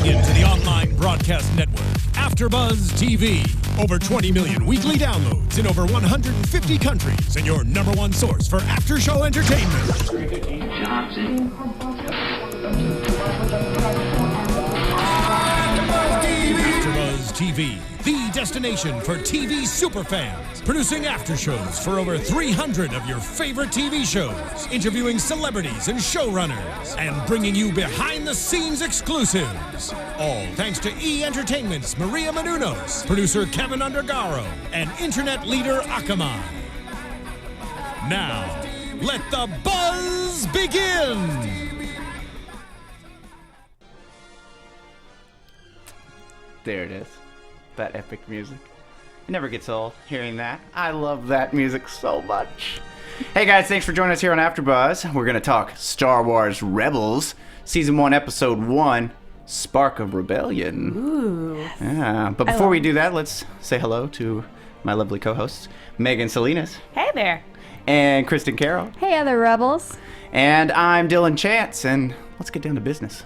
Tuning in to the online broadcast network, AfterBuzz TV. Over 20 million weekly downloads in over 150 countries, and your number one source for after-show entertainment. AfterBuzz TV, the destination for TV superfans, producing after-shows for over 300 of your favorite TV shows, interviewing celebrities and showrunners, and bringing you behind-the-scenes exclusives. All thanks to E! Entertainment's Maria Menounos, producer Kevin Undergaro, and internet leader Akamai. Now, let the buzz begin! There it is. That epic music. It never gets old hearing that. I love that music so much. Hey guys, thanks for joining us here on AfterBuzz. We're going to talk Star Wars Rebels, Season 1, Episode 1, Spark of Rebellion. Ooh. Yeah, but before we do that, let's say hello to my lovely co-hosts, Megan Salinas. Hey there. And Kristin Carole. Hey, other rebels. And I'm Dillon Chance, and let's get down to business.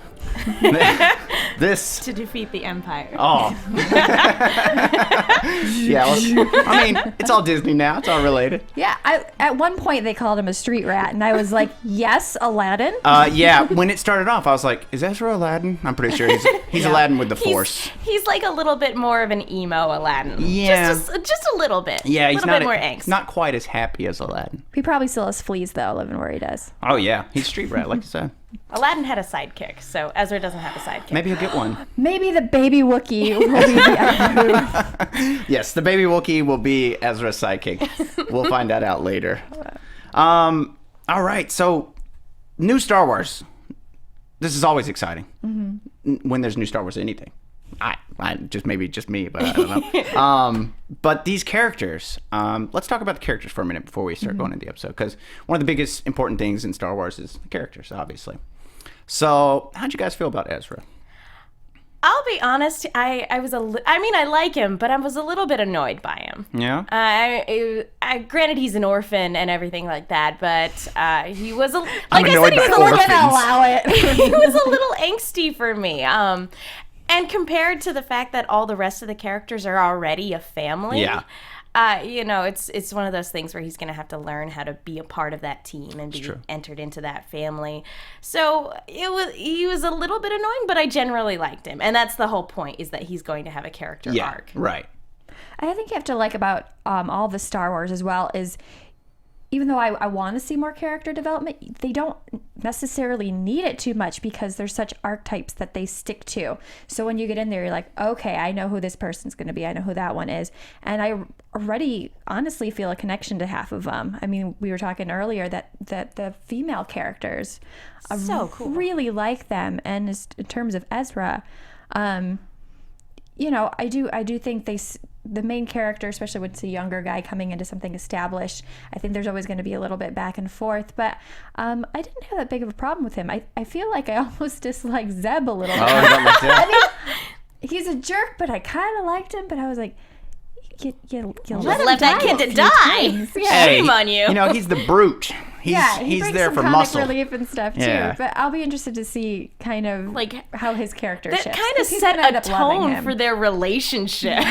This to defeat the Empire. Oh. Yeah, I mean, it's all Disney now. It's all related. Yeah, at one point they called him a street rat, and I was like, yes, Aladdin? Yeah, when it started off, I was like, is Ezra Aladdin? I'm pretty sure he's yeah. Aladdin with the Force. He's like a little bit more of an emo Aladdin. Yeah. Just a little bit. Yeah, he's a little bit more angst. Not quite as happy as Aladdin. He probably still has fleas, though, living where he does. Oh, yeah. He's a street rat, like you said. Aladdin had a sidekick, so Ezra doesn't have a sidekick. Maybe he'll get one. Maybe the baby Wookiee will be the Yes, the baby Wookiee will be Ezra's sidekick. We'll find that out later. All right, so new Star Wars. This is always exciting when there's new Star Wars anything. I maybe just me, but I don't know. But these characters, let's talk about the characters for a minute before we start going into the episode, because one of the biggest important things in Star Wars is the characters, obviously. So, how'd you guys feel about Ezra? I'll be honest, I like him, but I was a little bit annoyed by him. Yeah? Granted, he's an orphan and everything like that, but he was a... I'm annoyed by orphans. Allow it. He was a little angsty for me. And compared to the fact that all the rest of the characters are already a family, yeah. It's one of those things where he's going to have to learn how to be a part of that team and be entered into that family. So he was a little bit annoying, but I generally liked him. And that's the whole point, is that he's going to have a character arc. Right. I think you have to like about all the Star Wars as well is, even though I want to see more character development, they don't necessarily need it too much because there's such archetypes that they stick to. So when you get in there, you're like, okay, I know who this person's going to be. I know who that one is. And I already honestly feel a connection to half of them. I mean, we were talking earlier that the female characters, so cool. Really like them. And in terms of Ezra, I do think the main character, especially when it's a younger guy coming into something established, I think there's always going to be a little bit back and forth. But I didn't have that big of a problem with him. I feel like I almost dislike Zeb a little bit. Oh, you don't like Zeb? I mean, he's a jerk, but I kind of liked him. But I was like, you let that kid to die. Yeah. Shame on you. He's the brute. He's brings there some for comic muscle. relief and stuff too. Yeah. But I'll be interested to see kind of like how his character that shifts. kind of set a tone for their relationship.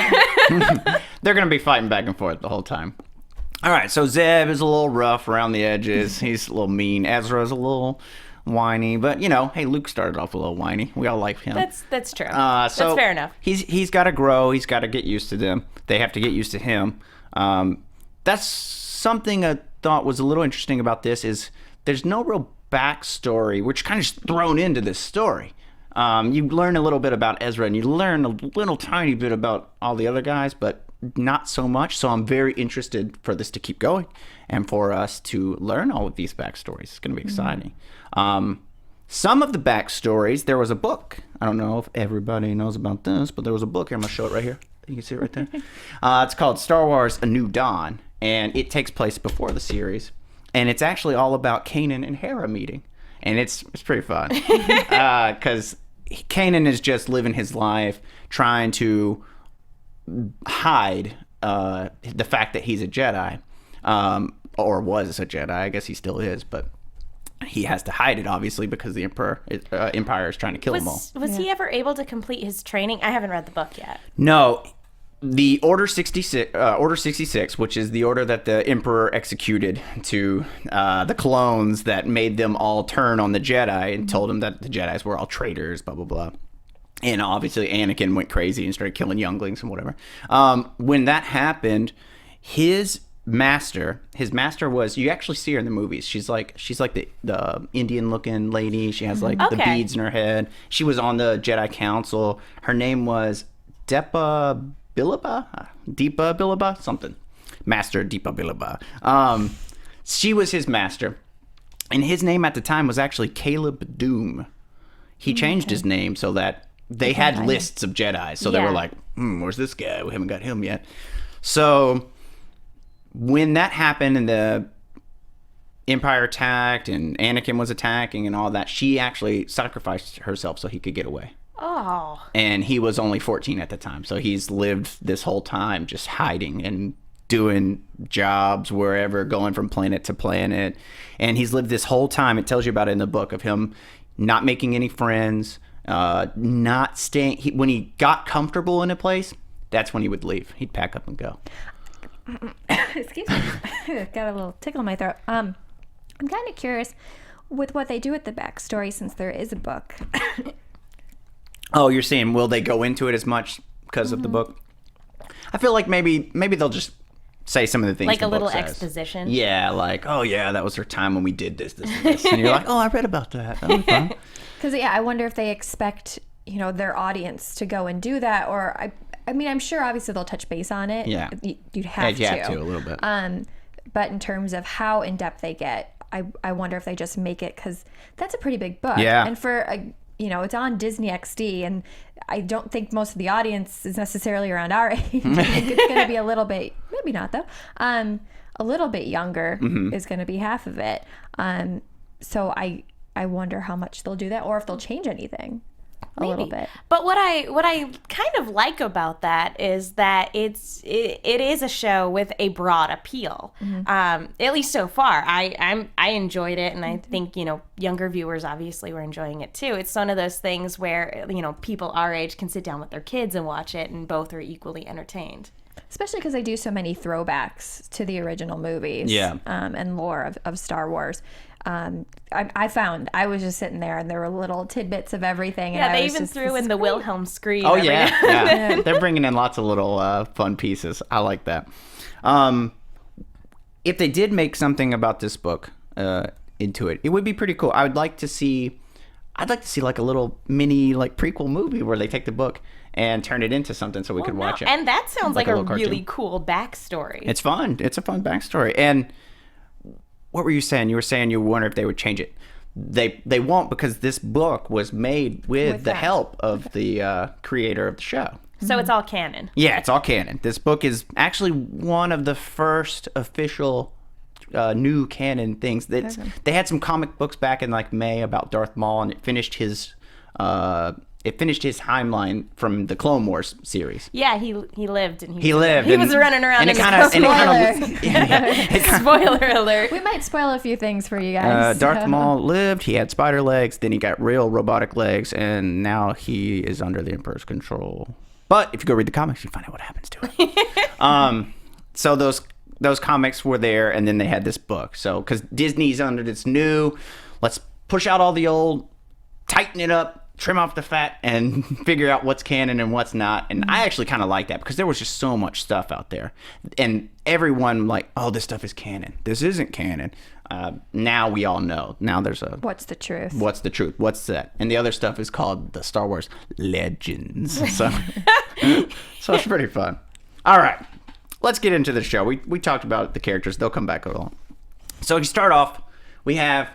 They're going to be fighting back and forth the whole time. All right, so Zeb is a little rough around the edges. He's a little mean. Ezra's a little whiny, but hey, Luke started off a little whiny. We all like him. That's true. That's fair enough. He's got to grow. He's got to get used to them. They have to get used to him. That's something I thought was a little interesting about this is there's no real backstory, which kind of is thrown into this story. You learn a little bit about Ezra, and you learn a little tiny bit about all the other guys, but not so much. So I'm very interested for this to keep going and for us to learn all of these backstories. It's going to be exciting. Some of the backstories, there was a book. I don't know if everybody knows about this, but there was a book. I'm going to show it right here. You can see it right there. It's called Star Wars A New Dawn, and it takes place before the series. And it's actually all about Kanan and Hera meeting. And it's pretty fun. Because Kanan is just living his life, trying to hide the fact that he's a Jedi, or was a Jedi. I guess he still is, but he has to hide it, obviously, because the Empire is trying to kill them all. Was he ever able to complete his training? I haven't read the book yet. No. The Order 66, which is the order that the Emperor executed to the clones that made them all turn on the Jedi and told them that the Jedis were all traitors, blah, blah, blah. And obviously Anakin went crazy and started killing younglings and whatever. When that happened, his master was, you actually see her in the movies. She's like the Indian looking lady. She has like the beads in her head. She was on the Jedi Council. Her name was Deepa Bilaba, something. Master Deepa Bilaba. She was his master. And his name at the time was actually Caleb Doom. He changed his name so that they had lists of Jedi. So they were like, where's this guy? We haven't got him yet. So when that happened and the Empire attacked and Anakin was attacking and all that, she actually sacrificed herself so he could get away. Oh. And he was only 14 at the time. So he's lived this whole time just hiding and doing jobs wherever, going from planet to planet. And he's lived this whole time. It tells you about it in the book of him not making any friends, not staying. When he got comfortable in a place, that's when he would leave. He'd pack up and go. Excuse me. Got a little tickle in my throat. I'm kind of curious with what they do with the backstory since there is a book. Oh, you're saying will they go into it as much because of the book? I feel like maybe they'll just say some of the things like the a little book says. exposition. Yeah, like, oh yeah, that was her time when we did this, and this. And you're like, oh, I read about that. That was fun. Because I wonder if they expect their audience to go and do that, or I mean, I'm sure obviously they'll touch base on it. Yeah, you'd have to. You have to a little bit. But in terms of how in depth they get, I wonder if they just make it, because that's a pretty big book. Yeah, and for it's on Disney XD, and I don't think most of the audience is necessarily around our age. I think it's going to be a little bit, maybe not though, a little bit younger is going to be half of it. So I wonder how much they'll do that, or if they'll change anything a little bit. But what I kind of like about that is that it is a show with a broad appeal. At least so far, I enjoyed it, and I think younger viewers obviously were enjoying it too. It's one of those things where people our age can sit down with their kids and watch it, and both are equally entertained. Especially because they do so many throwbacks to the original movies, and lore of Star Wars. I was just sitting there, and there were little tidbits of everything. Yeah, and they even threw in the Wilhelm scream. Oh yeah. They're bringing in lots of little fun pieces. I like that. If they did make something about this book into it, it would be pretty cool. I'd like to see like a little mini prequel movie where they take the book and turn it into something so we could watch it. And that sounds like a really cartoon. cool backstory. It's fun. It's a fun backstory. And what were you saying? You were saying you wonder if they would change it. They won't, because this book was made with the help of the creator of the show. So it's all canon. Yeah, it's all canon. This book is actually one of the first official new canon things. They had some comic books back in May about Darth Maul, and it finished his timeline from the Clone Wars series. Yeah, he lived, and he lived. He was running around. Spoiler alert. We might spoil a few things for you guys. Darth Maul lived. He had spider legs. Then he got real robotic legs, and now he is under the Emperor's control. But if you go read the comics, you find out what happens to him. So those comics were there, and then they had this book. So because Disney's under this new, let's push out all the old, tighten it up, trim off the fat, and figure out what's canon and what's not. And I actually kind of like that, because there was just so much stuff out there, and everyone oh, this stuff is canon, this isn't canon. Now we all know. Now there's a what's the truth, what's that, and the other stuff is called the Star Wars Legends. So it's pretty fun. All right, let's get into the show. We talked about the characters. They'll come back along. So to start off, we have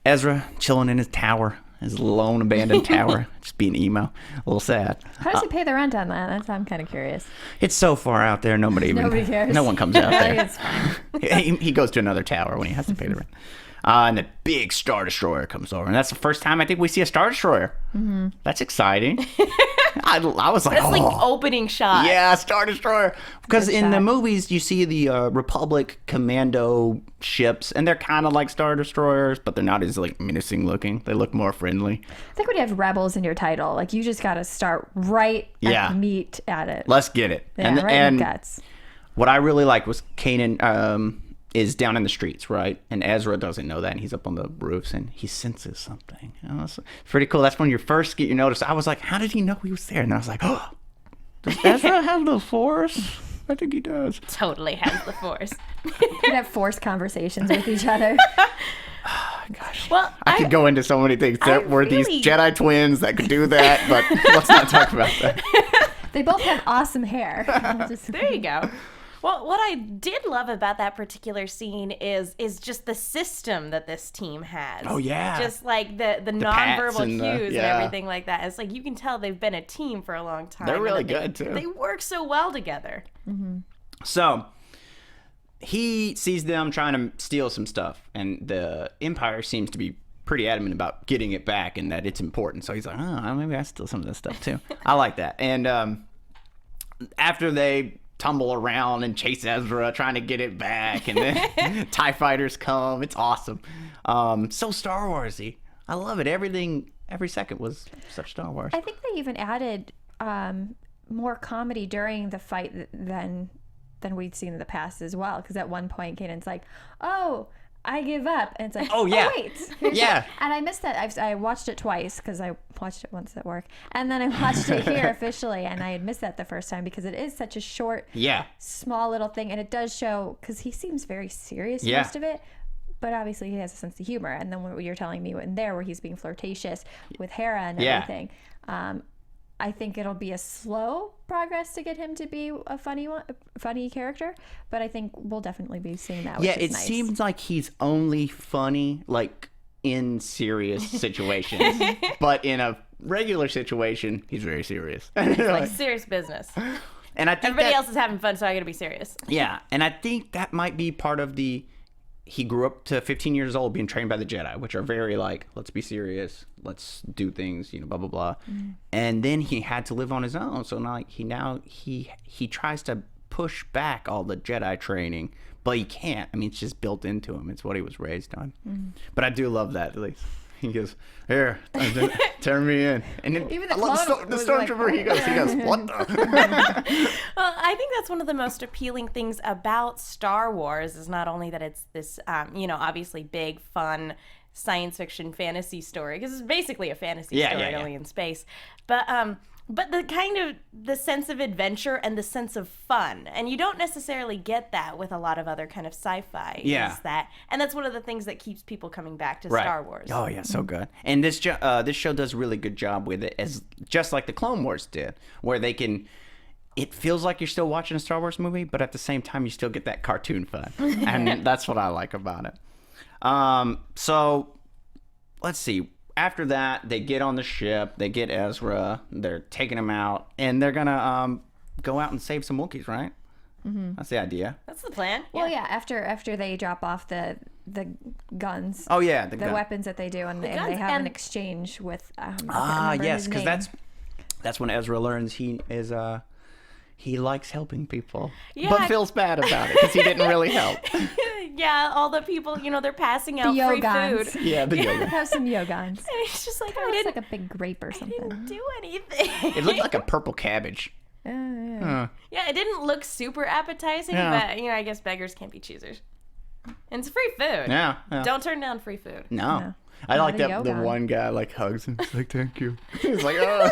Ezra chilling in his tower, his lone abandoned tower, just being emo, a little sad. How does he pay the rent on that? I'm kind of curious. It's so far out there, nobody cares. No one comes out there. It's fine. He goes to another tower when he has to pay the rent. And the big Star Destroyer comes over. And that's the first time I think we see a Star Destroyer. Mm-hmm. That's exciting. I was like, That's like opening shot. Yeah, Star Destroyer. Because Good in shot. the movies, you see the Republic commando ships, and they're kind of like Star Destroyers, but they're not as like menacing looking. They look more friendly. I think when you have rebels in your title, like you just got to start right at the meat at it. Let's get it. Yeah, right in the guts. What I really liked was Kanan is down in the streets, right? And Ezra doesn't know that, and he's up on the roofs, and he senses something. It's pretty cool. That's when you first get your notice. I was like, how did he know he was there? And I was like, oh, does Ezra have the Force? I think he does. Totally has the Force. You'd have forced conversations with each other. Gosh. Well, I could go into so many things. There were these Jedi twins that could do that, but let's not talk about that. They both have awesome hair. There you go. Well, what I did love about that particular scene is just the system that this team has. Oh, yeah. Just like the nonverbal cues and everything like that. It's like you can tell they've been a team for a long time. They're really and good, too. They work so well together. Mm-hmm. So he sees them trying to steal some stuff, and the Empire seems to be pretty adamant about getting it back and that it's important. So he's like, oh, maybe I steal some of this stuff, too. I like that. And after they tumble around and chase Ezra trying to get it back, and then TIE fighters come. It's awesome. So Star Warsy. I love it. Every second was such Star Wars. I think they even added more comedy during the fight than we'd seen in the past as well. Because at one point, Kanan's like, "Oh, I give up," and it's like, "Oh yeah, wait, yeah." And I missed that. I watched it twice because I watched it once at work, and then I watched it here officially, and I had missed that the first time because it is such a short, small little thing, and it does show because he seems very serious most of it. But obviously he has a sense of humor, and then what you're telling me in there, where he's being flirtatious with Hera and everything, I think it'll be a slow progress to get him to be a funny character. But I think we'll definitely be seeing that. Which is nice. Seems like he's only funny like in serious situations, but in a regular situation, he's very serious. It's like serious business. And I think everybody else is having fun, so I got to be serious. Yeah, and I think that might be part of he grew up to 15 years old being trained by the Jedi, which are very like, let's be serious, let's do things, blah, blah, blah. Mm. And then he had to live on his own. So he tries to push back all the Jedi training, but he can't. I mean, it's just built into him. It's what he was raised on. Mm. But I do love that, at least. He goes, here, turn me in. And then, even the stormtrooper, he goes, what the? Well, I think that's one of the most appealing things about Star Wars is not only that it's this, obviously big, fun science fiction fantasy story, because it's basically a fantasy story only in space, but the kind of the sense of adventure and the sense of fun, and you don't necessarily get that with a lot of other kind of sci-fi. And that's one of the things that keeps people coming back to Star Wars. Oh yeah, so good. And this show does a really good job with it, as just like the Clone Wars did, where they can. It feels like you're still watching a Star Wars movie, but at the same time, you still get that cartoon fun, and that's what I like about it. So let's see. After that, they get on the ship, they get Ezra, they're taking him out, and they're gonna go out and save some Wookiees, right? Mm-hmm. That's the idea. That's the plan. Well, yeah. After they drop off the guns. Oh yeah, the weapons that they do, and they have an exchange with. Yes, because that's when Ezra learns he is he likes helping people, but feels bad about it because he didn't really help. Yeah, all the people, they're passing out free food. Yeah, the Yogans. Have some Yogans. And it's just like, it looks like a big grape or something. I didn't do anything. It looked like a purple cabbage. Yeah, it didn't look super appetizing, but, I guess beggars can't be choosers. And it's free food. Yeah. Don't turn down free food. No. I like that the one guy, like, hugs him. He's like, thank you. He's like, oh,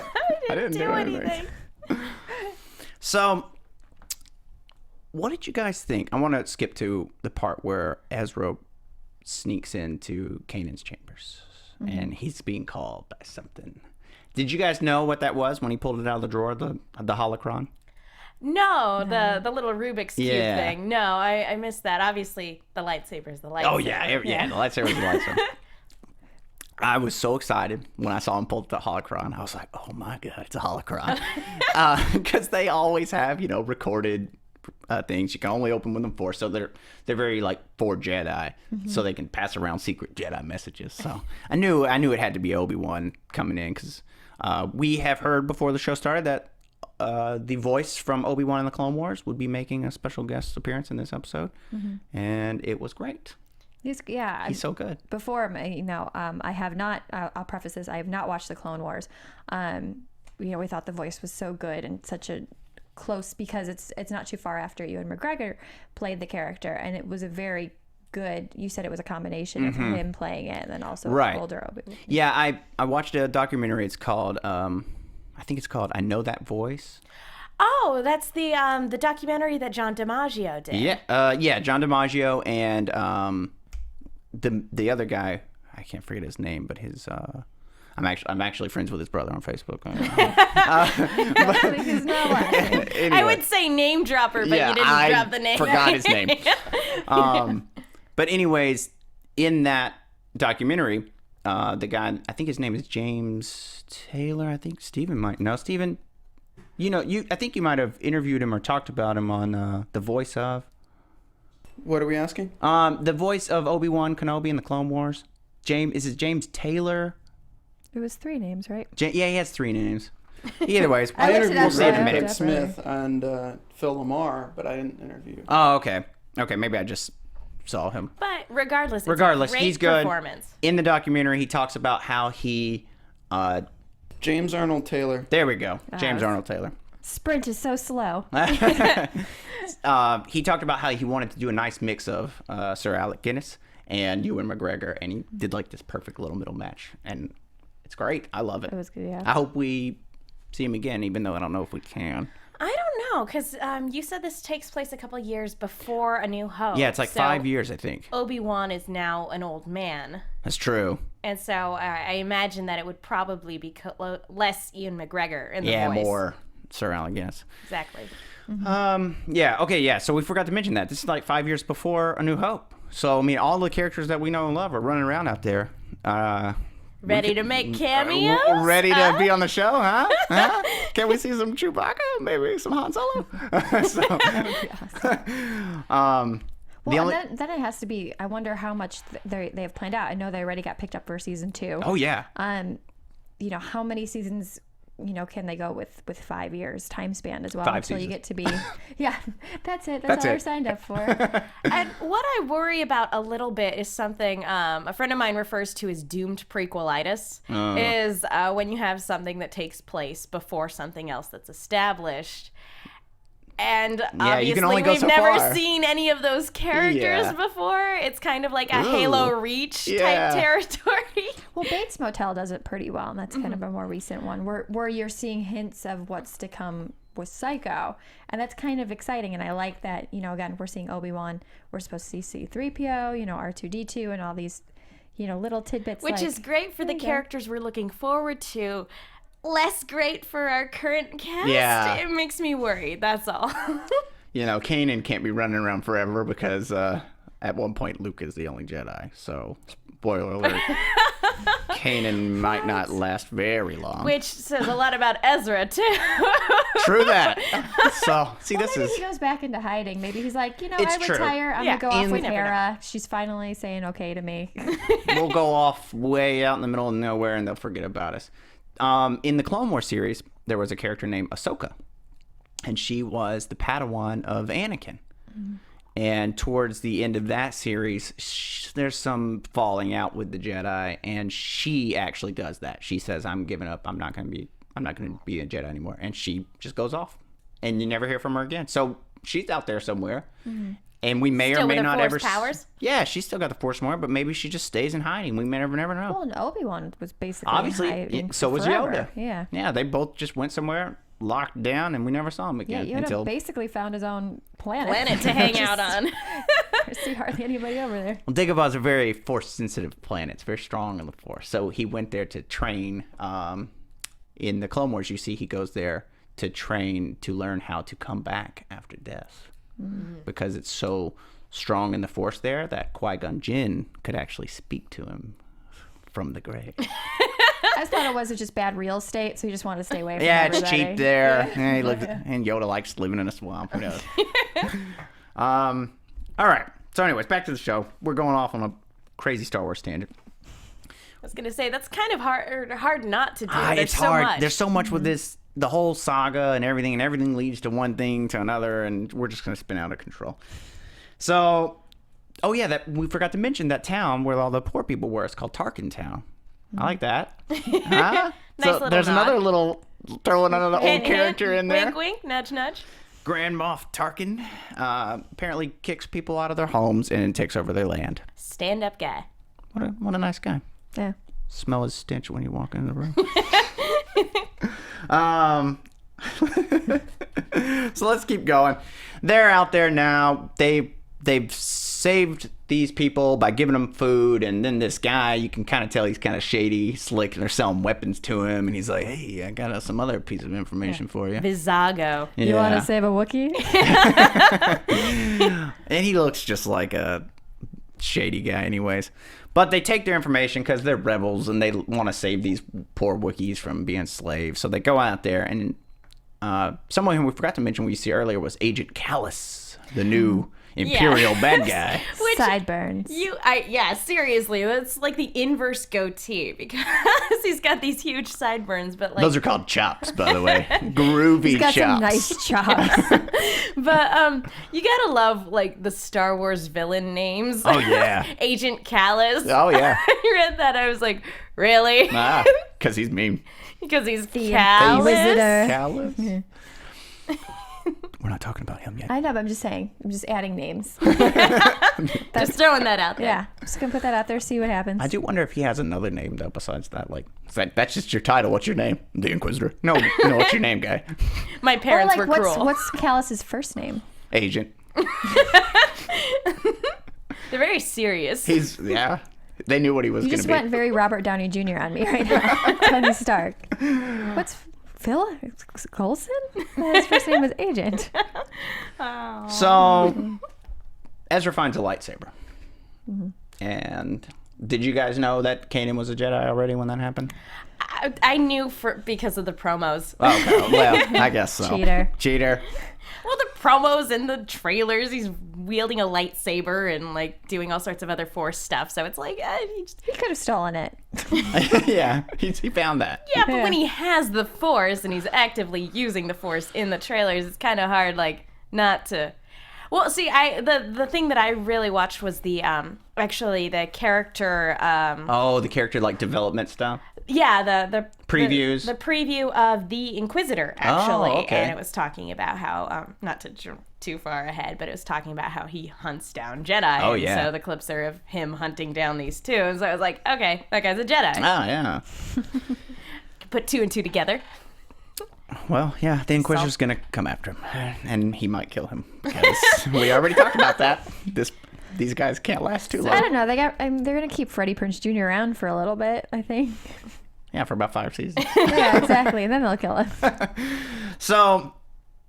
I didn't do anything. So, what did you guys think? I want to skip to the part where Ezra sneaks into Kanan's chambers, and he's being called by something. Did you guys know what that was when he pulled it out of the drawer, the holocron? No, the little Rubik's Cube thing. No, I missed that. Obviously, the lightsaber is the lightsaber. Oh, yeah, the lightsaber is the lightsaber. I was so excited when I saw him pull the holocron. I was like, oh my God, it's a holocron. Because they always have, recorded things. You can only open with them 4, so they're very like for Jedi, so they can pass around secret Jedi messages. So I knew it had to be Obi-Wan coming in, because we have heard before the show started that the voice from Obi-Wan in the Clone Wars would be making a special guest appearance in this episode, and it was great. He's so good. Before, I have not. I'll preface this: I have not watched the Clone Wars. We thought the voice was so good and such a close, because it's not too far after Ewan McGregor played the character, and it was a very good. You said it was a combination of him playing it and then also older Obi-Wan. Yeah, I watched a documentary. It's called I think it's called I Know That Voice. Oh, that's the documentary that John DiMaggio did. Yeah, John DiMaggio and the other guy, I can't forget his name, but his I'm actually friends with his brother on Facebook. Anyway. I would say name dropper, but you didn't drop the name. I forgot his name. But anyways, in that documentary, the guy, I think his name is James Taylor. I think Steven might know. Steven, I think you might have interviewed him or talked about him on The Voice of. What are we asking? The voice of Obi-Wan Kenobi in the Clone Wars. Is it James Taylor? It was 3 names, right? Yeah, he has 3 names. Either ways, I interviewed David Rick Smith and Phil Lamar, but I didn't interview. Oh, okay. Okay, maybe I just saw him. But regardless, it's a great he's good. Performance. In the documentary, he talks about how he... James Arnold Taylor. There we go. James Arnold Taylor. Sprint is so slow. He talked about how he wanted to do a nice mix of Sir Alec Guinness and Ewan McGregor, and he did like this perfect little middle match, and it's great. I love it. It was good, yeah. I hope we see him again, even though I don't know if we can. I don't know, because you said this takes place a couple years before A New Hope. Yeah, it's like 5 years, I think. Obi-Wan is now an old man. That's true. And so I imagine that it would probably be less Ewan McGregor in the voice. Yeah, more Sir Alec Guinness. Exactly. So we forgot to mention that. This is like 5 years before A New Hope. So, I mean, all the characters that we know and love are running around out there. Ready to make cameos? Ready to be on the show, huh? Can we see some Chewbacca? Maybe some Han Solo? Then it has to be, I wonder how much they have planned out. I know they already got picked up for season 2. Oh, yeah. How many seasons... can they go with 5 years time span as well 5 until seasons. You get to be that's it. That's all they're signed up for. And what I worry about a little bit is something a friend of mine refers to as doomed prequelitis, is when you have something that takes place before something else that's established. And obviously, you can only go we've so never far. seen any of those characters before. It's kind of like a Halo Reach type territory. Well, Bates Motel does it pretty well, and that's kind of a more recent one where you're seeing hints of what's to come with Psycho, and that's kind of exciting. And I like that. Again, we're seeing Obi-Wan. We're supposed to see C-3PO, R2-D2, and all these, little tidbits. Which is great for the characters we're looking forward to. Less great for our current cast. Yeah. It makes me worried, that's all. Kanan can't be running around forever because at one point Luke is the only Jedi. So, spoiler alert. Kanan might not last very long. Which says a lot about Ezra, too. True that. So, see, this maybe is... he goes back into hiding. Maybe he's like, It's I retire. true. I'm going to go off with never Hera. She's finally saying okay to me. We'll go off way out in the middle of nowhere and they'll forget about us. In the Clone Wars series, there was a character named Ahsoka, and she was the Padawan of Anakin. And towards the end of that series, there's some falling out with the Jedi, and she actually does that. She says, "I'm giving up. I'm not going to be a Jedi anymore," and she just goes off, and you never hear from her again. So she's out there somewhere. And we may Still or may with her not Force ever. powers? Yeah, she's still got the Force more, but maybe she just stays in hiding. We may never know. Well, and Obi-Wan was basically Obviously, hiding so was forever. Yoda. Yeah. Yeah, they both just went somewhere, locked down, and we never saw him Yeah, again Yoda basically found his own planet. Planet to hang out on. See hardly anybody over there. Well, Dagobah is a very Force-sensitive planet. It's very strong in the Force. So he went there to train. In the Clone Wars, you see he goes there to train to learn how to come back after death. Because it's so strong in the Force there that Qui-Gon Jinn could actually speak to him from the grave. I just thought it was just bad real estate, so you just wanted to stay away from Yeah, it's everybody. cheap there. Yeah, he lives, and Yoda likes living in a swamp. Who knows? All right. So, anyways, back to the show. We're going off on a crazy Star Wars tangent. I was gonna say that's kind of hard not to do. It's so hard. much. There's so much with this, the whole saga and everything leads to one thing to another, and we're just gonna spin out of control. So, oh yeah, that we forgot to mention that town where all the poor people were. It's called Tarkin Town. I like that. Huh? Nice little there's nod. another little throwing another old Hint, character hint, in there. Wink, wink, nudge, nudge. Grand Moff Tarkin apparently kicks people out of their homes and takes over their land. Stand-up guy. What a nice guy. Yeah. Smell his stench when you walk into the room. So let's keep going. They're out there now. They've saved these people by giving them food, and then this guy, you can kind of tell he's kind of shady, slick, and they're selling weapons to him, and he's like, hey, I got some other piece of information for you. Vizago. You want to save a Wookiee? And he looks just like a shady guy anyways. But they take their information because they're rebels and they want to save these poor Wookiees from being slaves. So they go out there, and someone who we forgot to mention we see earlier was Agent Callus, the new Imperial bad guy. Which, Sideburns. yeah, seriously, that's like the inverse goatee because he's got these huge sideburns, but like Those are called chops, by the way. Groovy He's got chops. some nice chops. But you gotta love like the Star Wars villain names. Oh, yeah. Agent Callus. Oh, yeah. I read that. I was like, really? Because he's mean. Because he's The Callus. Inquisitor. Callus? We're not talking about him yet. I know, but I'm just saying. I'm just adding names. Just throwing that out there. Yeah. Just going to put that out there, see what happens. I do wonder if he has another name, though, besides that. Like, that's just your title. What's your name? The Inquisitor. No, what's your name, guy? My Or parents like, were cruel. what's Callus's first name? Agent. They're very serious. Yeah. They knew what he was You going just to be. went very Robert Downey Jr. on me right now. Tony Stark. What's Phil Coulson? His first name was Agent. So, Ezra finds a lightsaber. And did you guys know that Kanan was a Jedi already when that happened? I knew because of the promos. Okay, well, I guess so. Cheater. Well, the promos and the trailers, he's wielding a lightsaber and like doing all sorts of other Force stuff. So it's like, He could have stolen it. Yeah, he found that. yeah, but when he has the Force and he's actively using the Force in the trailers, it's kind of hard, like, not to. Well, see, the thing that I really watched was the actually the character. The character like development stuff. Yeah, the Previews. The preview of the Inquisitor, actually. Oh, okay. And it was talking about how, not to jump too far ahead, but it was talking about how he hunts down Jedi. Oh, and yeah. so the clips are of him hunting down these two. And so I was like, okay, that guy's a Jedi. Oh, yeah. Put two and two together. Well, yeah, the Inquisitor's going to come after him. And he might kill him. Because we already talked about that. These guys can't last too long. I don't know. They're gonna keep Freddie Prinze Jr. around for a little bit, I think. Yeah, for about 5 seasons. Yeah, exactly. And then they'll kill him. So,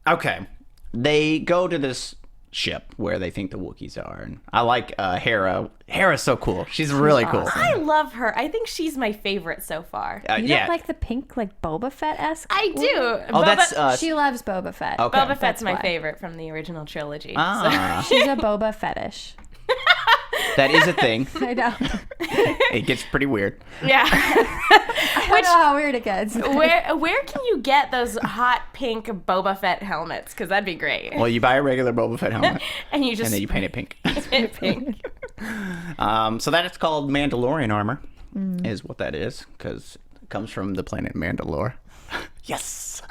okay. They go to this ship where they think the Wookiees are. And I like Hera. Hera's so cool. She's really cool. I love her. I think she's my favorite so far. You don't like the pink, like Boba Fett-esque? I do. Oh, that's... She loves Boba Fett. Okay. Boba Fett's That's my why. favorite from the original trilogy. Ah, She's a Boba Fetish. that is a thing. I know. It gets pretty weird. Yeah. I don't know how weird it gets. Where can you get those hot pink Boba Fett helmets? Because that'd be great. Well, you buy a regular Boba Fett helmet, And you just and then you paint it pink. paint pink. So that is called Mandalorian armor, is what that is, because it comes from the planet Mandalore. Yes.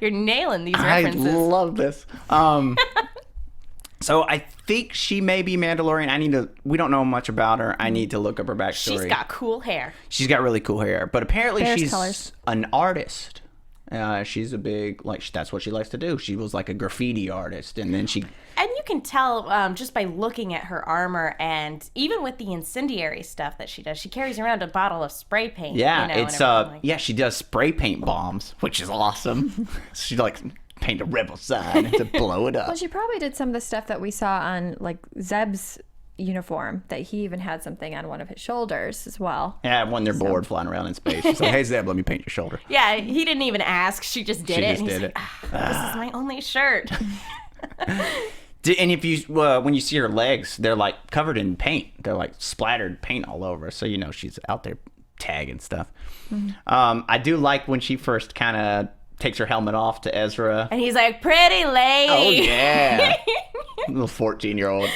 You're nailing these I references. love this. So I think she may be Mandalorian. We don't know much about her. I need to look up her backstory. She's got cool hair. She's got really cool hair, but apparently Bear's she's colors. an artist. She's a big, that's what she likes to do. She was like a graffiti artist, and then she... And you can tell just by looking at her armor, and even with the incendiary stuff that she does, she carries around a bottle of spray paint. Yeah, and it's everything like that. she does spray paint bombs, which is awesome. She paint a rebel sign to blow it up. Well, she probably did some of the stuff that we saw on like Zeb's uniform that he even had something on one of his shoulders as well. Yeah, when they're bored flying around in space. She's like, hey, Zeb, let me paint your shoulder. Yeah, he didn't even ask. She just did it. She just did it. This is my only shirt. And if you, when you see her legs, they're like covered in paint. They're like splattered paint all over. So, you know, she's out there tagging stuff. I do like when she first kind of takes her helmet off to Ezra. And he's like, pretty lady. Oh, yeah. Little 14-year-old.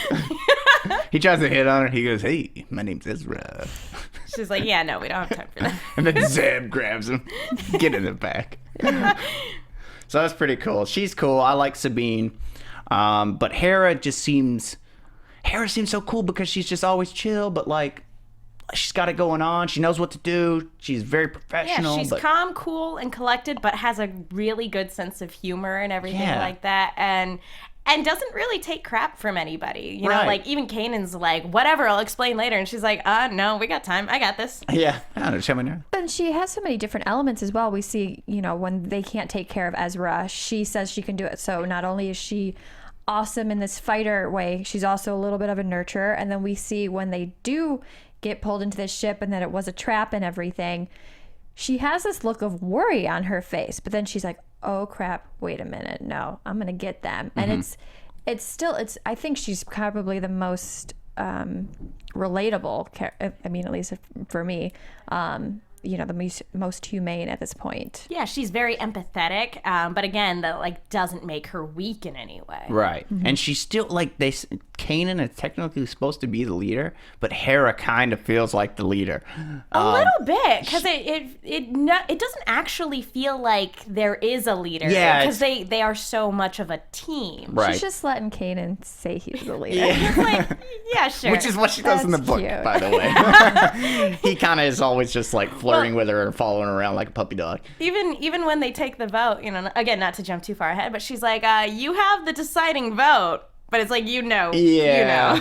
He tries to hit on her. He goes, hey, my name's Ezra. She's like, yeah, no, we don't have time for that. And then Zeb grabs him. Get in the back. So that's pretty cool. She's cool. I like Sabine. But Hera seems so cool because she's just always chill, but like she's got it going on. She knows what to do. She's very professional. Yeah, she's calm, cool, and collected, but has a really good sense of humor and everything like that. And doesn't really take crap from anybody. You know, like even Kanan's like, whatever, I'll explain later. And she's like, no, we got time. I got this. Yeah. I don't know. Show me now. But she has so many different elements as well. We see, you know, when they can't take care of Ezra, she says she can do it. So not only is she awesome in this fighter way, she's also a little bit of a nurturer. And then we see when they do get pulled into this ship and that it was a trap and everything, she has this look of worry on her face. But then she's like, oh crap, wait a minute, no, I'm gonna get them. And it's I think she's probably the most relatable, I mean, at least for me, you know, the most humane at this point. Yeah, she's very empathetic, but again, that like doesn't make her weak in any way. Right. And she's still like Kanan is technically supposed to be the leader, but Hera kind of feels like the leader. A little bit, because it doesn't actually feel like there is a leader. Yeah, because they are so much of a team. Right. She's just letting Kanan say he's the leader. It's like, yeah, sure. Which is what she does in the That's book, cute. by the way. He kind of is always just like flirting with her and following her around like a puppy dog. Even when they take the vote, you know, again, not to jump too far ahead, but she's like, you have the deciding vote. But it's like, you know, Yeah,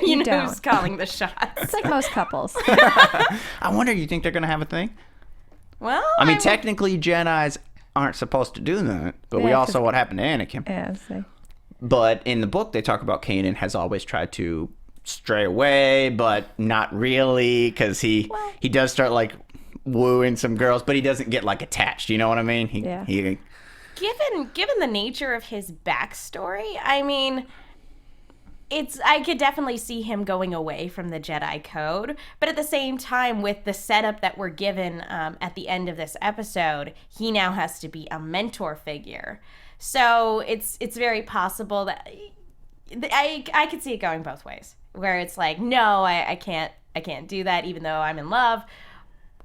you know don't. who's calling the shots. It's like most couples. I wonder, you think they're going to have a thing? Well, I mean, technically, Jedis aren't supposed to do that, but we Yeah, all saw what happened to Anakin. Yeah, so. But in the book, they talk about Kanan has always tried to stray away, but not really, because he does start like wooing some girls, but he doesn't get like attached. You know what I mean? He Given the nature of his backstory, I mean, I could definitely see him going away from the Jedi Code, but at the same time, with the setup that we're given at the end of this episode, he now has to be a mentor figure. So it's very possible that I could see it going both ways, where it's like, no, I can't do that, even though I'm in love.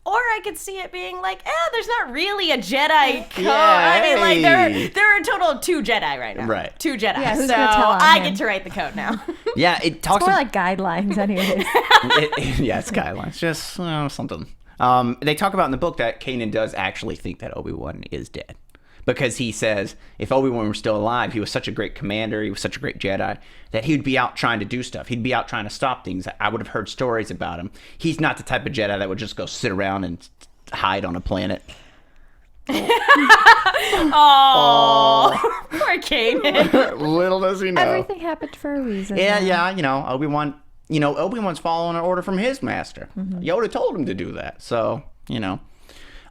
Or I could see it being like, there's not really a Jedi code. Yeah, I mean, like, hey. there are a total of 2 Jedi right now. Right. 2 Jedi. Yeah, who's so gonna tell on I him? get to write the code now. Yeah, it talks It's more like guidelines anyways. yeah, it's guidelines. Just something. They talk about in the book that Kanan does actually think that Obi-Wan is dead. Because he says, if Obi-Wan were still alive, he was such a great commander, he was such a great Jedi, that he would be out trying to do stuff. He'd be out trying to stop things. I would have heard stories about him. He's not the type of Jedi that would just go sit around and hide on a planet. Oh, poor Kanan. Little does he know. Everything happened for a reason. Yeah, you know, Obi-Wan's following an order from his master. Yoda told him to do that. So, you know.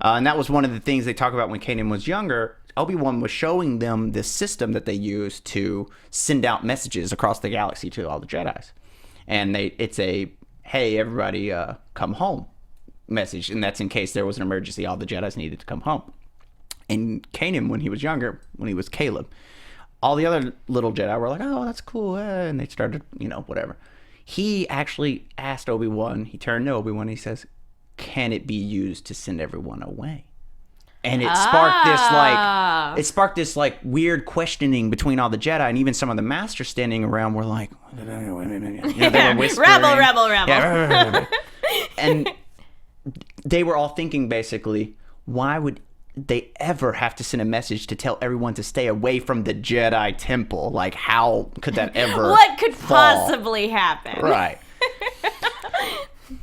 And that was one of the things they talk about when Kanan was younger. Obi-Wan was showing them this system that they use to send out messages across the galaxy to all the Jedis. And it's a, hey, everybody, come home message. And that's in case there was an emergency, all the Jedis needed to come home. And Kanan, when he was younger, when he was Caleb, all the other little Jedi were like, oh, that's cool. And they started, whatever. He actually asked Obi-Wan, he turned to Obi-Wan, he says, can it be used to send everyone away? And it sparked this weird questioning between all the Jedi, and even some of the masters standing around were like, they were whispering. Rebel. Yeah, and they were all thinking basically, why would they ever have to send a message to tell everyone to stay away from the Jedi Temple? Like, how could that ever What could fall? possibly happen? Right.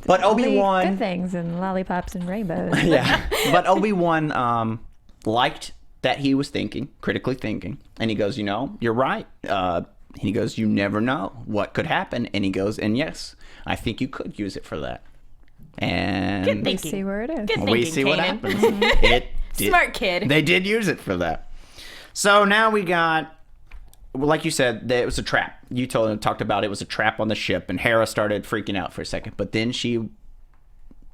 But Obi-Wan... Good things and lollipops and rainbows. Yeah. But Obi-Wan liked that he was critically thinking. And he goes, you're right. he goes, you never know what could happen. And he goes, and yes, I think you could use it for that. And Good We thinking. see where it is. Good thinking, we see what Kanan. happens. It did. Smart kid. They did use it for that. So now we got, well, like you said, that it was a trap. You talked about it was a trap on the ship, and Hera started freaking out for a second, but then she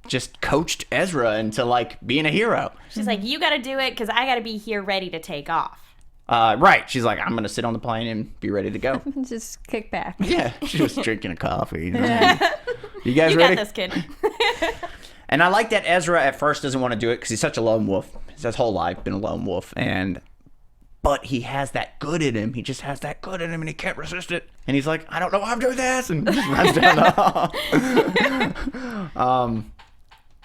just coached Ezra into like being a hero. She's like, you got to do it because I got to be here ready to take off. Right. She's like, I'm gonna sit on the plane and be ready to go. Just kick back. Yeah. She was drinking a coffee. You guys You ready? got this, kid. And I like that Ezra at first doesn't want to do it because he's such a lone wolf. His whole life been a lone wolf, but he has that good in him. He just has that good in him, and he can't resist it. And he's like, I don't know why I'm doing this, and just runs down the hall.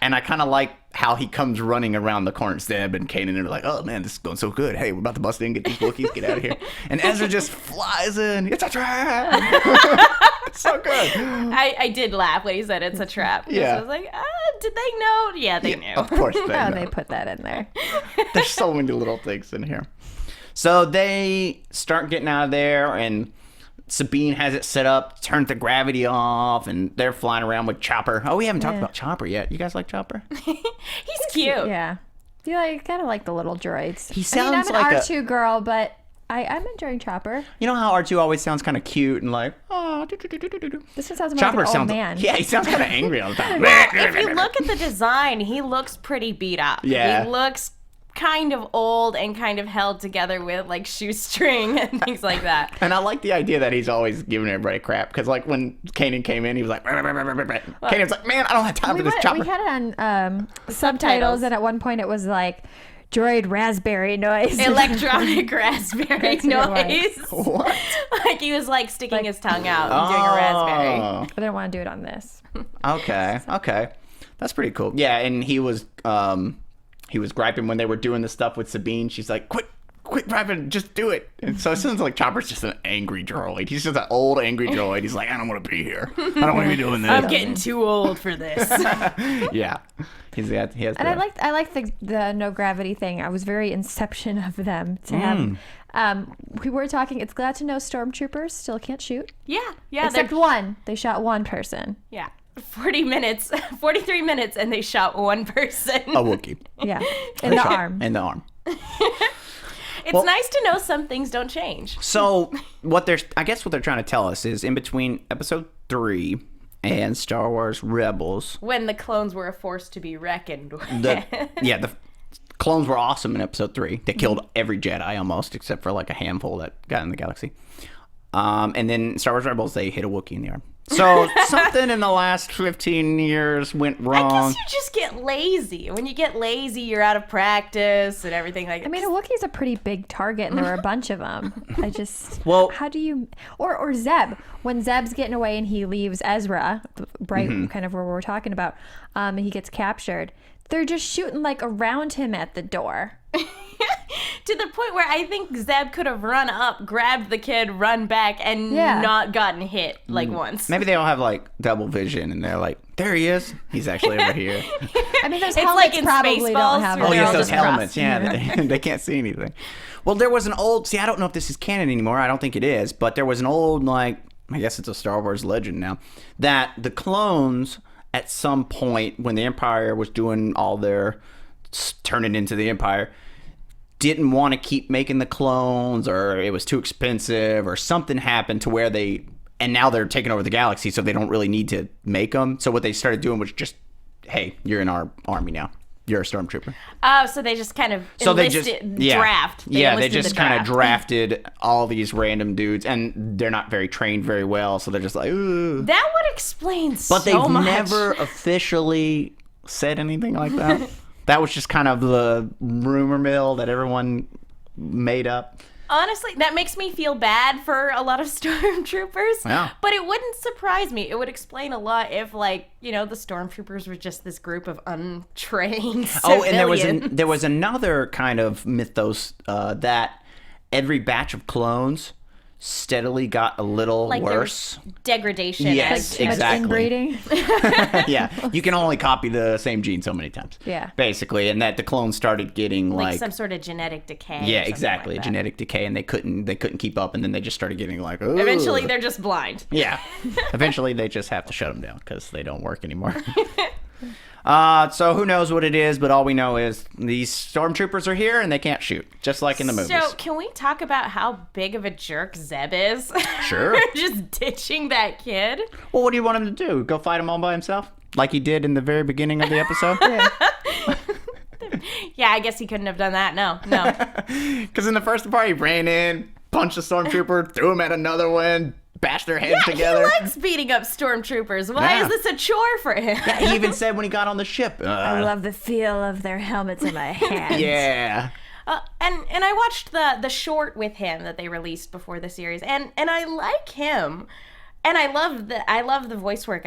And I kind of like how he comes running around the corner. Zeb and Kanan are like, oh man, this is going so good. Hey, we're about to bust in, get these Wookiees, get out of here. And Ezra just flies in. It's a trap. It's so good. I did laugh when he said it's a trap. Yeah. I was like, did they know? Yeah, they knew. Of course they Oh, know. they put that in there. There's so many little things in here. So they start getting out of there, and Sabine has it set up, turns the gravity off, and they're flying around with Chopper. Oh, we haven't talked about Chopper yet. You guys like Chopper? He's cute. Yeah. You kind of like the little droids. He I'm sounds an like a- R2 girl, but I'm enjoying Chopper. You know how R2 always sounds kind of cute and like, oh, do-do-do-do-do-do. This one sounds more Chopper like an sounds, old man. yeah, he sounds kind of angry all the time. If you look at the design, he looks pretty beat up. Yeah. He looks kind of old and kind of held together with like shoestring and things like that. And I like the idea that he's always giving everybody crap, because like when Kanan came in, he was like, Kanan's like, man, I don't have time for this Chopper. We had it on subtitles, and at one point it was like droid raspberry noise. Electronic raspberry That's what it noise. What? Like he was like sticking his tongue out and doing a raspberry. Oh. I didn't want to do it on this. Okay. That's pretty cool. Yeah, and he was griping when they were doing the stuff with Sabine. She's like, quit griping, just do it. And so it sounds like Chopper's just an angry droid. He's just an old angry droid. He's like, I don't want to be here. I don't want to be doing this. I'm getting too old for this. Yeah. He has And I like the no gravity thing. I was very inception of them to have. We were talking. It's glad to know stormtroopers still can't shoot. Yeah. Except one. They shot one person. Yeah. 43 minutes, and they shot one person. a Wookiee. Yeah, in the arm. In the arm. It's nice to know some things don't change. So I guess what they're trying to tell us is in between episode 3 and Star Wars Rebels, When the clones were a force to be reckoned with. the clones were awesome in episode 3. They killed every Jedi almost, except for like a handful that got in the galaxy. And then Star Wars Rebels, they hit a Wookiee in the arm. So something in the last 15 years went wrong. I guess you just get lazy. When you get lazy, you're out of practice and everything like that. I mean, a Wookiee's a pretty big target, and there were a bunch of them. I just, Well- how do you, or Zeb, when Zeb's getting away and he leaves Ezra, right, kind of where we're talking about, and he gets captured, they're just shooting like around him at the door. to the point where I think Zeb could have run up, grabbed the kid, run back, and not gotten hit like once. Maybe they all have like double vision and they're like, there he is. He's actually over here. I mean, those It's helmets like in probably Spaceballs don't have. where Oh, they're yes, all those just crossed. helmets. Yeah, they can't see anything. Well, there was an old, I don't know if this is canon anymore. I don't think it is, but there was an old, like, I guess it's a Star Wars legend now, that the clones at some point when the Empire was doing all their turning into the Empire, didn't want to keep making the clones, or it was too expensive, or something happened to where and now they're taking over the galaxy, so they don't really need to make them. So what they started doing was just, hey, you're in our army now. You're a stormtrooper. Oh, so they just kind of draft. They enlisted just the kind of draft. drafted all these random dudes, and they're not very trained very well, so they're just like, ooh. That would explain But so they've much. never officially said anything like that. That was just kind of the rumor mill that everyone made up. Honestly, that makes me feel bad for a lot of stormtroopers. Yeah. But it wouldn't surprise me. It would explain a lot if, like, the stormtroopers were just this group of untrained civilians. Oh, and there was another kind of mythos that every batch of clones steadily got a little Like worse. Degradation. Yes, Too much exactly. inbreeding. Yeah, you can only copy the same gene so many times. Yeah. Basically, and that the clones started getting Like some sort of genetic decay. yeah, or something exactly, like that. genetic decay, and they couldn't keep up, and then they just started getting like, "Ugh." Eventually, they're just blind. Yeah. Eventually, they just have to shut them down because they don't work anymore. So who knows what it is, but all we know is these stormtroopers are here and they can't shoot, just like in the movies. So, can we talk about how big of a jerk Zeb is? Sure. Just ditching that kid. Well, what do you want him to do? Go fight him all by himself? Like he did in the very beginning of the episode? Yeah, I guess he couldn't have done that. No. Because in the first part, he ran in, punched a stormtrooper, threw him at another one, bashed their heads together. He likes beating up stormtroopers. Why Yeah. is this a chore for him? He even said when he got on the ship. I love the feel of their helmets in my hands. Yeah. And I watched the short with him that they released before the series, and I like him, and I love the voice work.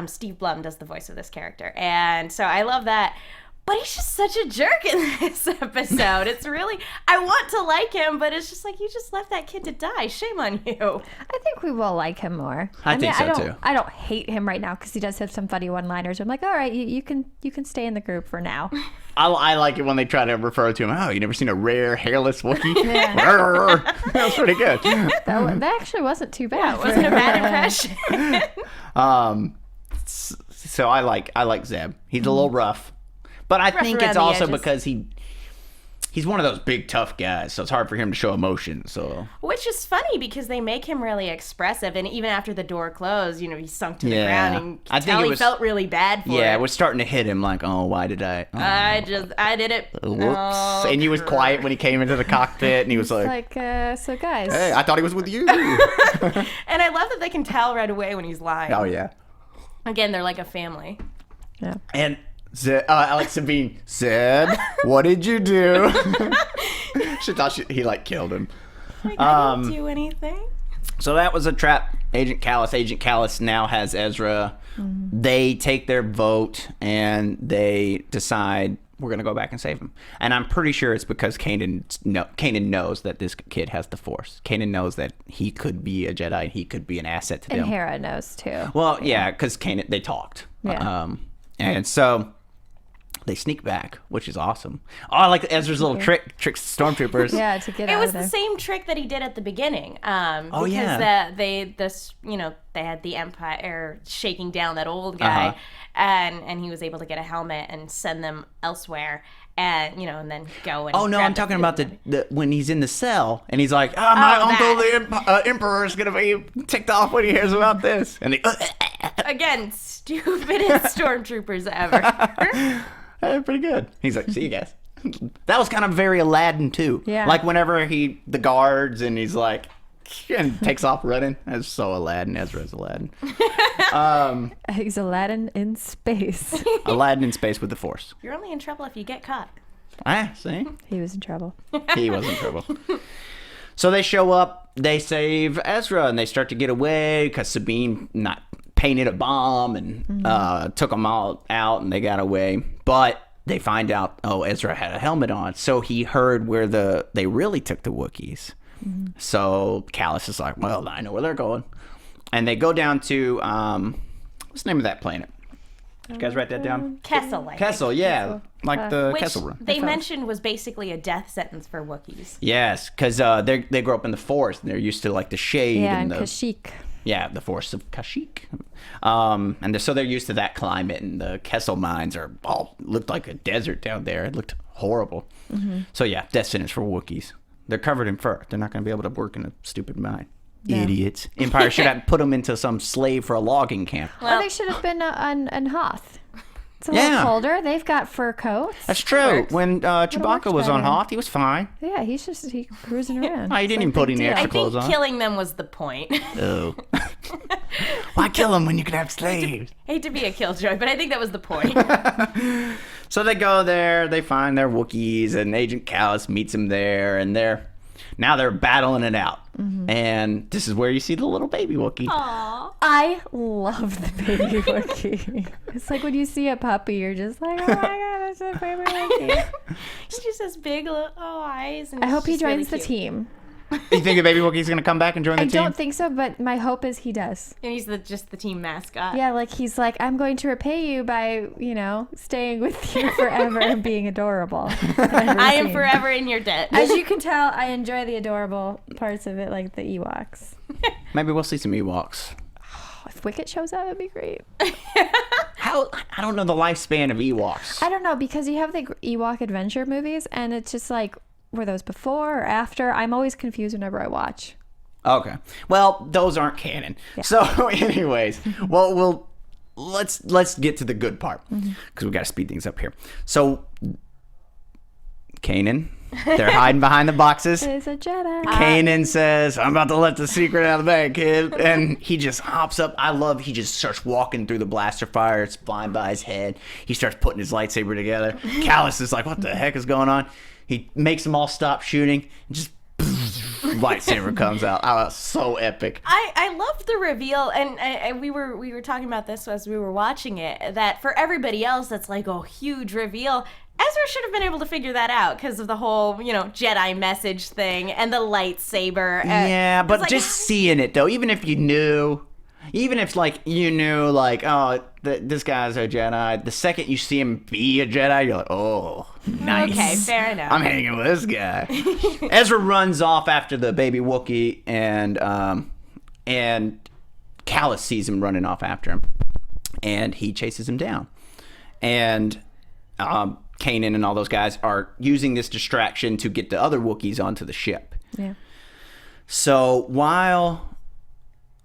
Steve Blum does the voice of this character, and so I love that. But he's just such a jerk in this episode. It's really, I want to like him, but it's just like, you just left that kid to die. Shame on you. I think we will like him more. I think so, too. I don't hate him right now because he does have some funny one-liners. I'm like, all right, you can stay in the group for now. I like it when they try to refer to him. Oh, you never seen a rare hairless Wookiee? Yeah. That was pretty good. That actually wasn't too bad. It wasn't a bad impression. So I like Zeb. He's a little rough. But I think around it's the also edges. because he's one of those big tough guys, so it's hard for him to show emotion. So Which is funny because they make him really expressive, and even after the door closed, he sunk to the Yeah. ground, and you I could think tell it he was- felt really bad for yeah, it. it was starting to hit him like, oh, why did I? Oh, I did it. whoops! Oh, And he was quiet when he came into the cockpit, and he was like, So guys, "Hey, I thought he was with you." And I love that they can tell right away when he's lying. Oh yeah. Again, they're like a family. yeah. And Alex Sabine, Zeb, what did you do? She thought he killed him. Like, I didn't do anything. So that was a trap. Agent Callus now has Ezra. Mm-hmm. They take their vote and they decide we're gonna go back and save him. And I'm pretty sure it's because Kanan knows that this kid has the Force. Kanan knows that he could be a Jedi. He could be an asset to And them. Hera knows too. Well, yeah, because Kanan, they talked. Yeah. And so they sneak back, which is awesome. Oh, I like Ezra's little tricks stormtroopers. Yeah, to get It out was of there. the same trick that he did at the beginning. Oh, because yeah. they had the Empire shaking down that old guy, and he was able to get a helmet and send them elsewhere, and and then go and. Oh no, grab I'm the talking food about and the when he's in the cell and he's like, my uncle that. the Emperor is gonna be ticked off when he hears about this, and they Again, stupidest stormtroopers ever. pretty good. He's like, see you guys. That was kind of very Aladdin too. Yeah. Like whenever the guards and he's like, and takes off running. That's so Aladdin. Ezra's Aladdin. He's Aladdin in space. Aladdin in space with the Force. You're only in trouble if you get caught. See? He was in trouble. He was in trouble. So they show up, they save Ezra, and they start to get away because Sabine painted a bomb and took them all out, and they got away. But they find out, Ezra had a helmet on, so he heard where they really took the Wookiees. So Callus is like, well, I know where they're going. And they go down to, what's the name of that planet? Did you guys write that down? Kessel, I think. Kessel, yeah. Like the Which Kessel Run. they mentioned was basically a death sentence for Wookiees. Yes, because they grow up in the forest and they're used to like the shade Yeah, and and the Kashyyyk. the forest of Kashyyyk. So they're used to that climate, and the Kessel mines looked like a desert down there. It looked horrible. So yeah, death sentence for Wookiees. They're covered in fur. They're not going to be able to work in a stupid mine. Yeah. Idiots. Empire should have put them into some slave for a logging camp. Well, they should have been on Hoth. It's a Yeah. little colder. They've got fur coats. That's true. works. When Chewbacca works was on better. Hoth, he was fine. Yeah, he's cruising around. He didn't even put any I extra think clothes on. killing them was the point. Oh. Why kill them when you can have slaves? Hate to be a killjoy, but I think that was the point. So they go there, they find their Wookiees, and Agent Callus meets them there, and they're battling it out. And this is where you see the little baby Wookiee. Aww. I love the baby Wookiee. It's like when you see a puppy, you're just like, oh my god, that's a baby Wookiee. He just has big little eyes. And I hope he it's just really joins the cute. team. You think the baby Wookiee's going to come back and join the I team? don't think so, but my hope is he does. And he's just the team mascot. Yeah, like he's like, I'm going to repay you by, staying with you forever and being adorable. I am forever in your debt. As you can tell, I enjoy the adorable parts of it, like the Ewoks. Maybe we'll see some Ewoks. If Wicket shows up, it'd be great. I don't know the lifespan of Ewoks. I don't know, because you have the Ewok adventure movies, and it's just like, were those before or after? I'm always confused whenever I watch. Okay. Well, those aren't canon. Yeah. So, anyways, well, let's get to the good part, because we got to speed things up here. So, Kanan, they're hiding behind the boxes. Is a Jedi. Kanan says, I'm about to let the secret out of the bag, kid. And he just hops up. He just starts walking through the blaster fire. It's flying by his head. He starts putting his lightsaber together. Callus is like, what the heck is going on? He makes them all stop shooting. And just lightsaber comes out. Oh, that's so epic. I loved the reveal, and we were talking about this as we were watching it, that for everybody else that's like a huge reveal, Ezra should have been able to figure that out because of the whole, Jedi message thing and the lightsaber. Yeah, but just seeing it, though, even if you knew, oh, this guy's a Jedi, the second you see him be a Jedi, you're like, oh, nice. Okay, fair enough. I'm hanging with this guy. Ezra runs off after the baby Wookiee, and Kallus sees him running off after him, and he chases him down. And Kanan and all those guys are using this distraction to get the other Wookiees onto the ship. Yeah. So while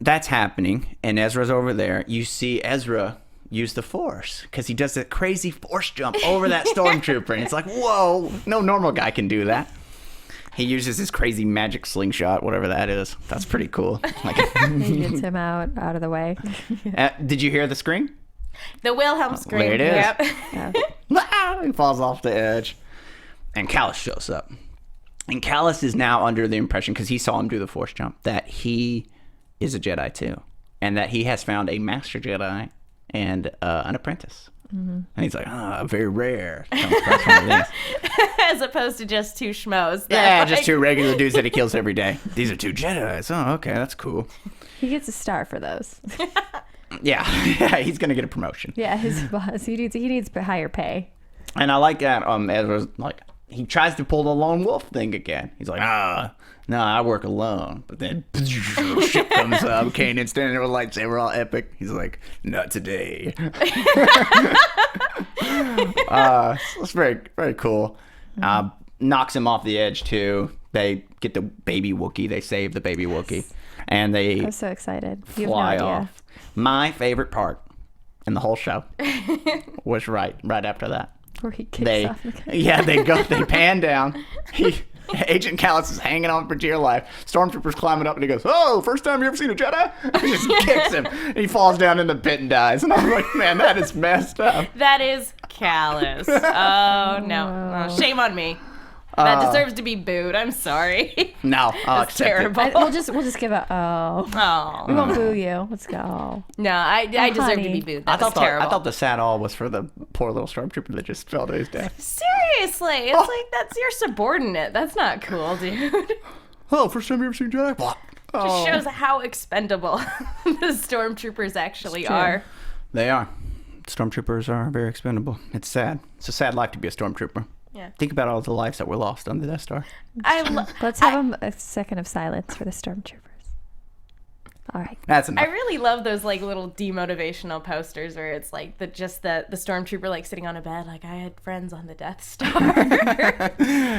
that's happening and Ezra's over there, you see Ezra use the Force, because he does a crazy Force jump over that stormtrooper, and it's like, whoa, no normal guy can do that. He uses his crazy magic slingshot, whatever that is. That's pretty cool. He gets him out of the way. Did you hear the scream? The Wilhelm scream. There it is. Yep. Yeah. He falls off the edge. And Kallus shows up. And Kallus is now under the impression, because he saw him do the Force jump, that he is a Jedi too. And that he has found a Master Jedi and an apprentice. Mm-hmm. And he's like, very rare. As opposed to just two schmoes. Just two regular dudes that he kills every day. These are two Jedis. Oh, okay, that's cool. He gets a star for those. Yeah, he's gonna get a promotion. Yeah, his boss. He needs higher pay. And I like that. Ezra's like, he tries to pull the lone wolf thing again. He's like, no, I work alone. But then ship comes up. Kanan standing there with a lightsaber, all epic. He's like, not today. It's very, very cool. Knocks him off the edge too. They get the baby Wookiee. They save the baby Wookiee, and they I'm so excited. fly off. My favorite part in the whole show was right after that. Where he kicks off the guy. Yeah, they pan down. Agent Kallus is hanging on for dear life. Stormtrooper's climbing up, and he goes, "Oh, first time you ever seen a Jedi?" He just kicks him, and he falls down in the pit and dies. And I'm like, man, that is messed up. That is Kallus. Oh no, shame on me. That deserves to be booed. I'm sorry. No, that's terrible. We'll just give a oh. We won't boo you. Let's go. No, I deserve to be booed. That's terrible. I thought the sad all was for the poor little stormtrooper that just fell to his death. Seriously, it's like that's your subordinate. That's not cool, dude. Oh, first time you ever seen Jedi? Just shows how expendable the stormtroopers actually are. They are. Stormtroopers are very expendable. It's sad. It's a sad life to be a stormtrooper. Yeah. Think about all the lives that were lost on the Death Star. Let's have a second of silence for the stormtroopers. All right. That's enough. I really love those like little demotivational posters where it's like the stormtrooper like sitting on a bed like, I had friends on the Death Star.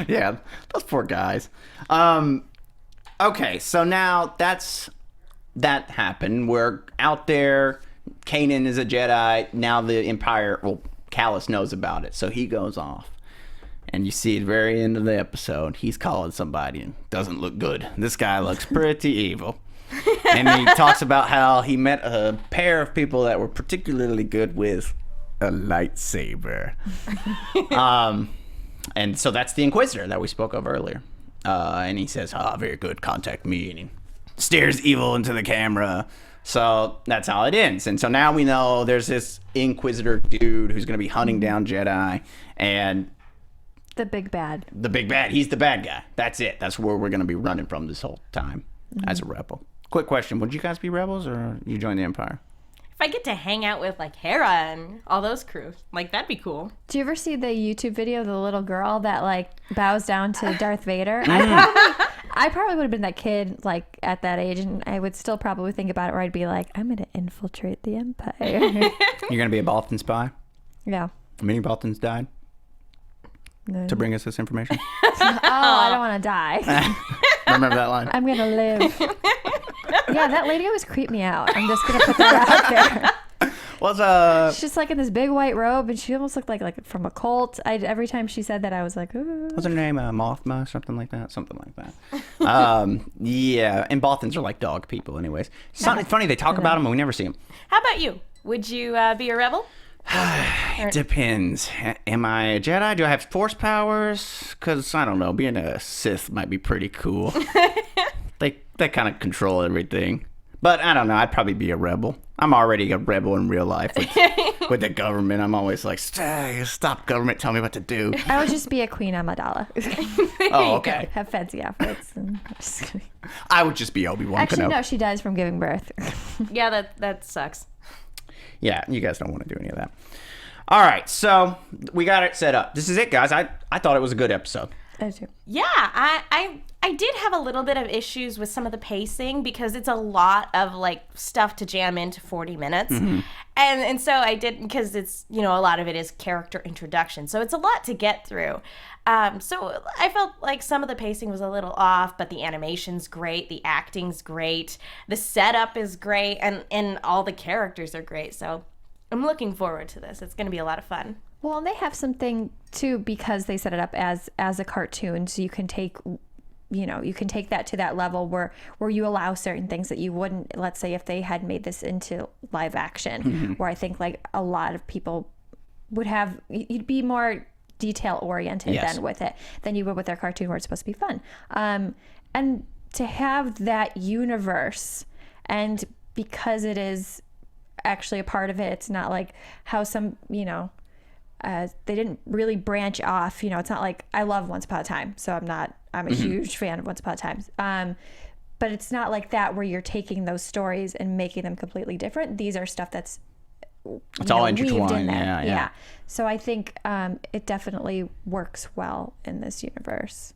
Yeah, those poor guys. Okay, so now that happened. We're out there. Kanan is a Jedi. Now the Empire, Kallus knows about it, so he goes off. And you see at the very end of the episode, he's calling somebody and doesn't look good. This guy looks pretty evil. And he talks about how he met a pair of people that were particularly good with a lightsaber. And so that's the Inquisitor that we spoke of earlier. And he says, very good, contact me. And he stares evil into the camera. So that's how it ends. And so now we know there's this Inquisitor dude who's going to be hunting down Jedi. And The big bad. The big bad. He's the bad guy. That's it. That's where we're going to be running from this whole time as a rebel. Quick question. Would you guys be rebels or you join the Empire? If I get to hang out with like Hera and all those crew, like that'd be cool. Do you ever see the YouTube video of the little girl that like bows down to Darth Vader? I probably would have been that kid like at that age, and I would still probably think about it where I'd be like, I'm going to infiltrate the Empire. You're going to be a Baltan spy? Yeah. Many Baltans died No. to bring us this information. I don't want to die. Remember that line? I'm going to live. Yeah, that lady always creeped me out. I'm just going to put that out there. What's She's just like in this big white robe, and she almost looked like from a cult. Every time she said that, I was like, ooh. What's her name? Mothma, something like that. Something like that. Yeah, and Balthans are like dog people, anyways. Something funny. They talk about them, and we never see them. How about you? Would you be a rebel? It depends. Am I a Jedi? Do I have force powers? Because, I don't know, being a Sith might be pretty cool. They kind of control everything. But, I don't know, I'd probably be a rebel. I'm already a rebel in real life with the government. I'm always like, stop government, tell me what to do. I would just be a Queen Amidala. Oh, okay. Have fancy outfits. And just kidding. I would just be Obi-Wan Actually, Kenobi. no, she dies from giving birth. Yeah, that sucks. Yeah, you guys don't want to do any of that. All right, so we got it set up. This is it, guys. I thought it was a good episode. I do. Yeah, I did have a little bit of issues with some of the pacing because it's a lot of like stuff to jam into 40 minutes. And so I did, because it's, a lot of it is character introduction. So it's a lot to get through. So I felt like some of the pacing was a little off, but the animation's great, the acting's great, the setup is great, and all the characters are great. So I'm looking forward to this. It's going to be a lot of fun. Well, and they have something too, because they set it up as a cartoon, so you can take that to that level where you allow certain things that you wouldn't, let's say if they had made this into live action, where I think like a lot of people would have, you'd be more detail oriented than you would with their cartoon where it's supposed to be fun. And to have that universe, and because it is actually a part of it, it's not like how some, they didn't really branch off. It's not like, I love Once Upon a Time, so I'm a huge fan of Once Upon a Time. But it's not like that where you're taking those stories and making them completely different. These are stuff that's all intertwined. In there. Yeah. So I think it definitely works well in this universe.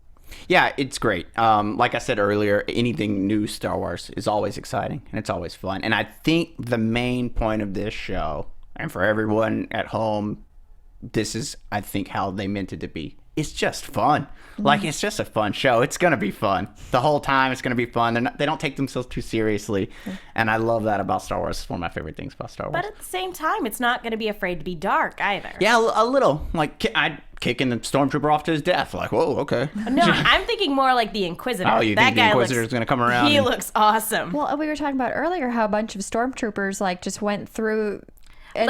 Yeah, it's great. Like I said earlier, anything new Star Wars is always exciting and it's always fun. And I think the main point of this show, and for everyone at home, this is, I think, how they meant it to be. It's just fun. Like, it's just a fun show. It's going to be fun. The whole time it's going to be fun. They don't take themselves too seriously. And I love that about Star Wars. It's one of my favorite things about Star Wars. But at the same time, it's not going to be afraid to be dark either. Yeah, a little. Like, I'd kicking the stormtrooper off to his death. Like, whoa, okay. No, I'm thinking more like the Inquisitor. Oh, you think the Inquisitor's going to come around? He looks awesome. Well, we were talking about earlier how a bunch of stormtroopers like just went through and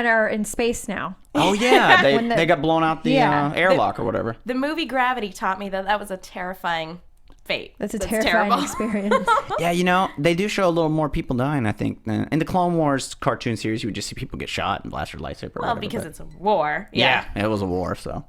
are in space now. Oh, yeah. They got blown out the airlock or whatever. The movie Gravity taught me that was a terrifying fate. That's terrifying experience. Yeah, they do show a little more people dying, I think. In the Clone Wars cartoon series, you would just see people get shot and blast their lightsaber. Well, because it's a war. Yeah, it was a war, so.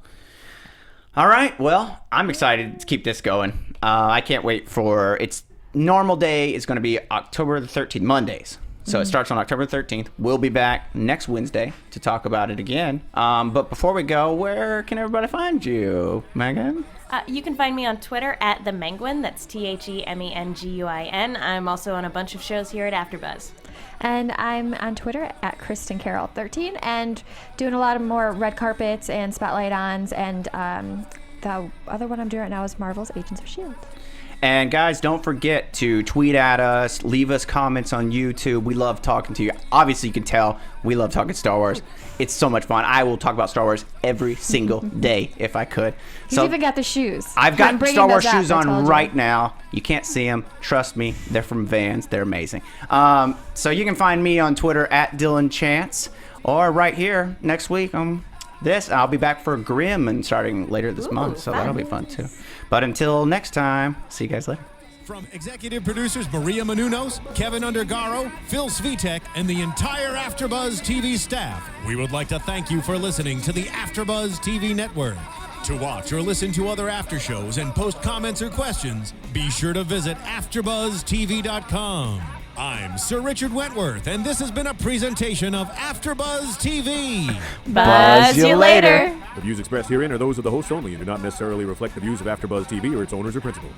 All right, well, I'm excited to keep this going. I can't wait for, its normal day is going to be October the 13th, Mondays. So it starts on October 13th. We'll be back next Wednesday to talk about it again. But before we go, where can everybody find you, Megan? You can find me on Twitter at The Menguin. That's TheMenguin. I'm also on a bunch of shows here at AfterBuzz. And I'm on Twitter at Kristin Carole 13 and doing a lot of more red carpets and spotlight ons. And the other one I'm doing right now is Marvel's Agents of S.H.I.E.L.D. And guys, don't forget to tweet at us, leave us comments on YouTube. We love talking to you. Obviously, you can tell we love talking Star Wars. It's so much fun. I will talk about Star Wars every single day if I could. You've even got the shoes. I've got Star Wars shoes on right now. You can't see them. Trust me, they're from Vans. They're amazing. So you can find me on Twitter at Dillon Chance, or right here next week on this. I'll be back for Grimm and starting later this month, so that'll be fun too. But until next time, see you guys later. From executive producers Maria Menounos, Kevin Undergaro, Phil Svitek, and the entire AfterBuzz TV staff, we would like to thank you for listening to the AfterBuzz TV network. To watch or listen to other after shows and post comments or questions, be sure to visit AfterBuzzTV.com. I'm Sir Richard Wentworth, and this has been a presentation of AfterBuzz TV. Buzz you later. The views expressed herein are those of the hosts only and do not necessarily reflect the views of AfterBuzz TV or its owners or principals.